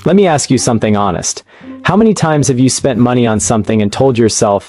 Let me ask you something honest. How many times have you spent money on something and told yourself,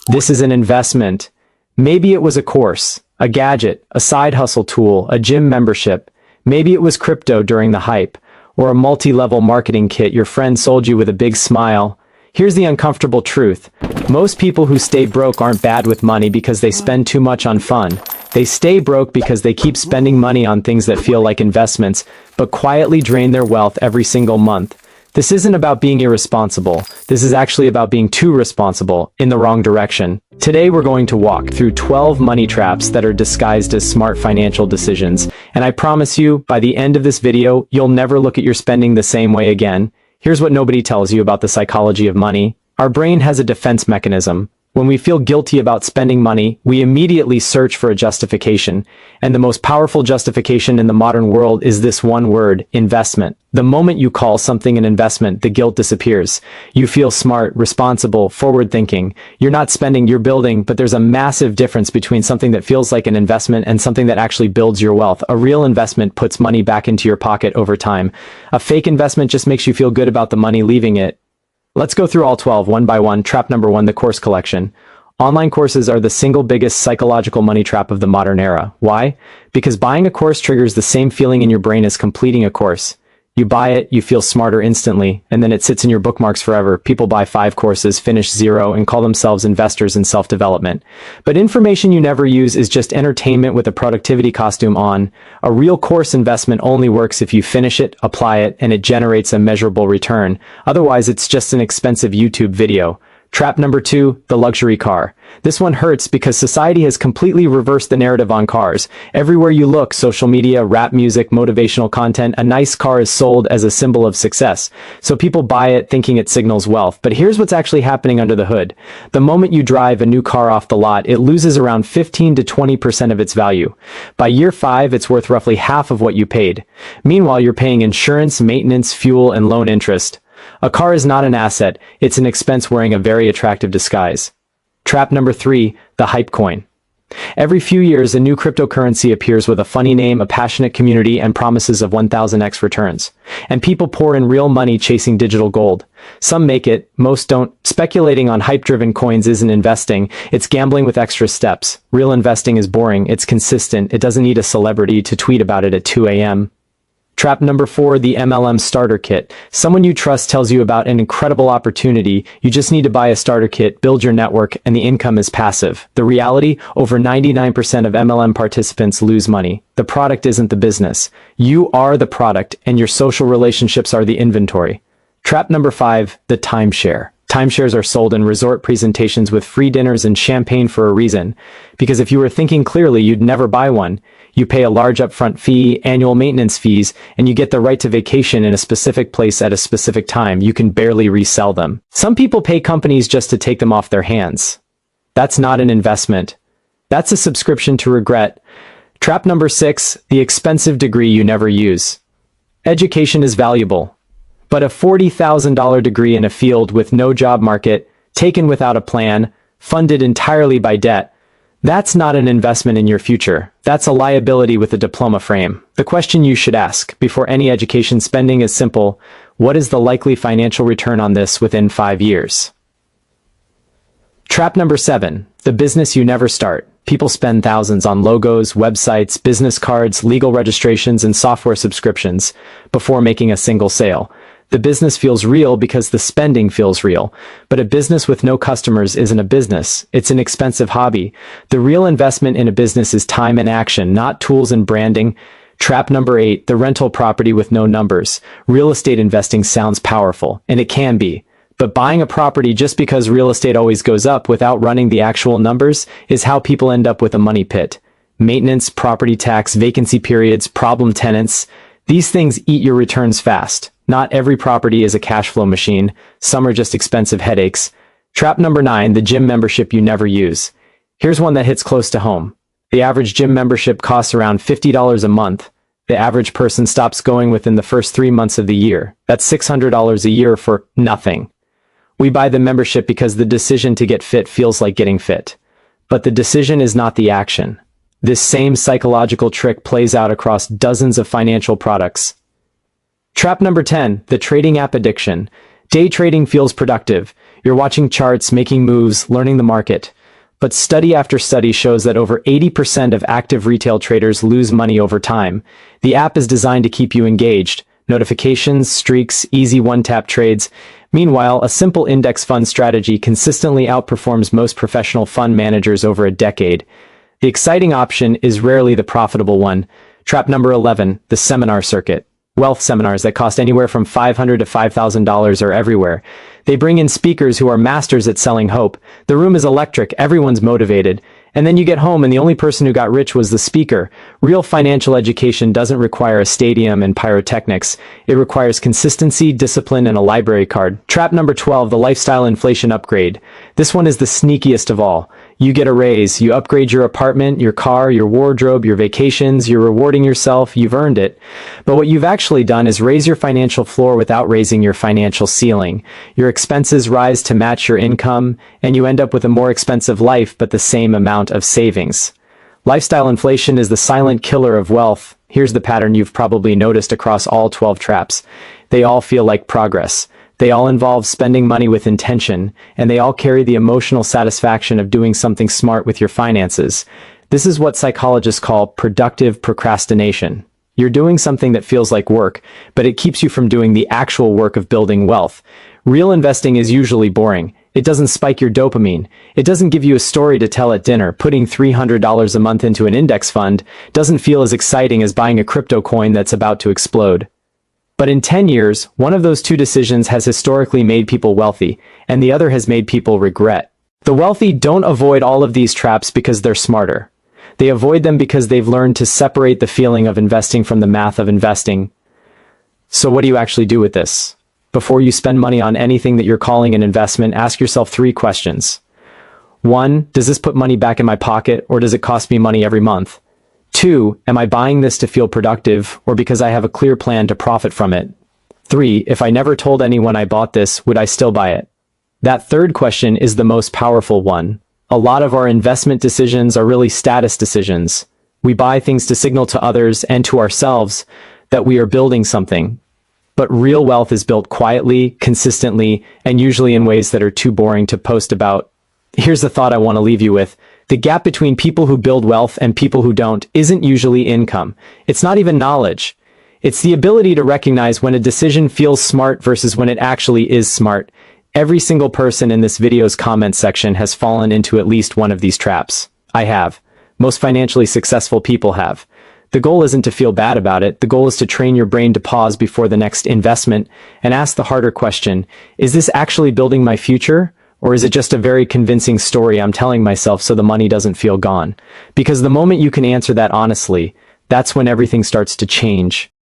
this is an investment? Maybe it was a course, a gadget, a side hustle tool, a gym membership. Maybe it was crypto during the hype, or a multi-level marketing kit your friend sold you with a big smile. Here's the uncomfortable truth. Most people who stay broke aren't bad with money because they spend too much on fun. They stay broke because they keep spending money on things that feel like investments, but quietly drain their wealth every single month. This isn't about being irresponsible. This is actually about being too responsible in the wrong direction. Today we're going to walk through 12 money traps that are disguised as smart financial decisions. And I promise you, by the end of this video, you'll never look at your spending the same way again. Here's what nobody tells you about the psychology of money. Our brain has a defense mechanism. When we feel guilty about spending money, we immediately search for a justification. And the most powerful justification in the modern world is this one word, investment. The moment you call something an investment, the guilt disappears. You feel smart, responsible, forward-thinking. You're not spending, you're building, but there's a massive difference between something that feels like an investment and something that actually builds your wealth. A real investment puts money back into your pocket over time. A fake investment just makes you feel good about the money leaving it. Let's go through all 12 one by one. Trap number 1, the course collection. Online courses are the single biggest psychological money trap of the modern era. Why? Because buying a course triggers the same feeling in your brain as completing a course. You buy it, you feel smarter instantly, and then it sits in your bookmarks forever. People buy 5 courses, finish 0, and call themselves investors in self-development. But information you never use is just entertainment with a productivity costume on. A real course investment only works if you finish it, apply it, and it generates a measurable return. Otherwise, it's just an expensive YouTube video. Trap number 2, the luxury car. This one hurts because society has completely reversed the narrative on cars. Everywhere you look, social media, rap music, motivational content, a nice car is sold as a symbol of success. So people buy it thinking it signals wealth. But here's what's actually happening under the hood. The moment you drive a new car off the lot, it loses around 15 to 20% of its value. By year 5, it's worth roughly half of what you paid. Meanwhile, you're paying insurance, maintenance, fuel, and loan interest. A car is not an asset, it's an expense wearing a very attractive disguise. Trap number 3, the hype coin. Every few years, a new cryptocurrency appears with a funny name, a passionate community, and promises of 1000x returns. And people pour in real money chasing digital gold. Some make it, most don't. Speculating on hype-driven coins isn't investing, it's gambling with extra steps. Real investing is boring, it's consistent, it doesn't need a celebrity to tweet about it at 2 a.m. Trap number 4, the MLM starter kit. Someone you trust tells you about an incredible opportunity. You just need to buy a starter kit, build your network, and the income is passive. The reality, over 99% of MLM participants lose money. The product isn't the business. You are the product, and your social relationships are the inventory. Trap number 5, the timeshare. Timeshares are sold in resort presentations with free dinners and champagne for a reason. Because if you were thinking clearly, you'd never buy one. You pay a large upfront fee, annual maintenance fees, and you get the right to vacation in a specific place at a specific time. You can barely resell them. Some people pay companies just to take them off their hands. That's not an investment. That's a subscription to regret. Trap number 6, the expensive degree you never use. Education is valuable. But a $40,000 degree in a field with no job market, taken without a plan, funded entirely by debt, that's not an investment in your future. That's a liability with a diploma frame. The question you should ask before any education spending is simple: what is the likely financial return on this within 5 years? Trap number 7, the business you never start. People spend thousands on logos, websites, business cards, legal registrations, and software subscriptions before making a single sale. The business feels real because the spending feels real. But a business with no customers isn't a business. It's an expensive hobby. The real investment in a business is time and action, not tools and branding. Trap number 8, the rental property with no numbers. Real estate investing sounds powerful, and it can be. But buying a property just because real estate always goes up without running the actual numbers is how people end up with a money pit. Maintenance, property tax, vacancy periods, problem tenants. These things eat your returns fast. Not every property is a cash flow machine. Some are just expensive headaches. Trap number 9, the gym membership you never use. Here's one that hits close to home. The average gym membership costs around $50 a month. The average person stops going within the first 3 months of the year. That's $600 a year for nothing. We buy the membership because the decision to get fit feels like getting fit. But the decision is not the action. This same psychological trick plays out across dozens of financial products. Trap number 10, the trading app addiction. Day trading feels productive. You're watching charts, making moves, learning the market. But study after study shows that over 80% of active retail traders lose money over time. The app is designed to keep you engaged. Notifications, streaks, easy one-tap trades. Meanwhile, a simple index fund strategy consistently outperforms most professional fund managers over a decade. The exciting option is rarely the profitable one. Trap number 11, the seminar circuit. Wealth seminars that cost anywhere from $500 to $5,000 are everywhere. They bring in speakers who are masters at selling hope. The room is electric, everyone's motivated. And then you get home and the only person who got rich was the speaker. Real financial education doesn't require a stadium and pyrotechnics. It requires consistency, discipline, and a library card. Trap number 12, the lifestyle inflation upgrade. This one is the sneakiest of all. You get a raise, you upgrade your apartment, your car, your wardrobe, your vacations, you're rewarding yourself, you've earned it. But what you've actually done is raise your financial floor without raising your financial ceiling. Your expenses rise to match your income, and you end up with a more expensive life but the same amount of savings. Lifestyle inflation is the silent killer of wealth. Here's the pattern you've probably noticed across all 12 traps. They all feel like progress. They all involve spending money with intention, and they all carry the emotional satisfaction of doing something smart with your finances. This is what psychologists call productive procrastination. You're doing something that feels like work, but it keeps you from doing the actual work of building wealth. Real investing is usually boring. It doesn't spike your dopamine. It doesn't give you a story to tell at dinner. Putting $300 a month into an index fund doesn't feel as exciting as buying a crypto coin that's about to explode. But in 10 years, one of those two decisions has historically made people wealthy, and the other has made people regret. The wealthy don't avoid all of these traps because they're smarter. They avoid them because they've learned to separate the feeling of investing from the math of investing. So what do you actually do with this? Before you spend money on anything that you're calling an investment, ask yourself 3 questions. 1, does this put money back in my pocket, or does it cost me money every month? 2, am I buying this to feel productive, or because I have a clear plan to profit from it? 3, if I never told anyone I bought this, would I still buy it? That third question is the most powerful one. A lot of our investment decisions are really status decisions. We buy things to signal to others and to ourselves that we are building something. But real wealth is built quietly, consistently, and usually in ways that are too boring to post about. Here's the thought I want to leave you with. The gap between people who build wealth and people who don't isn't usually income. It's not even knowledge. It's the ability to recognize when a decision feels smart versus when it actually is smart. Every single person in this video's comment section has fallen into at least one of these traps. I have. Most financially successful people have. The goal isn't to feel bad about it. The goal is to train your brain to pause before the next investment and ask the harder question, is this actually building my future? Or is it just a very convincing story I'm telling myself so the money doesn't feel gone? Because the moment you can answer that honestly, that's when everything starts to change.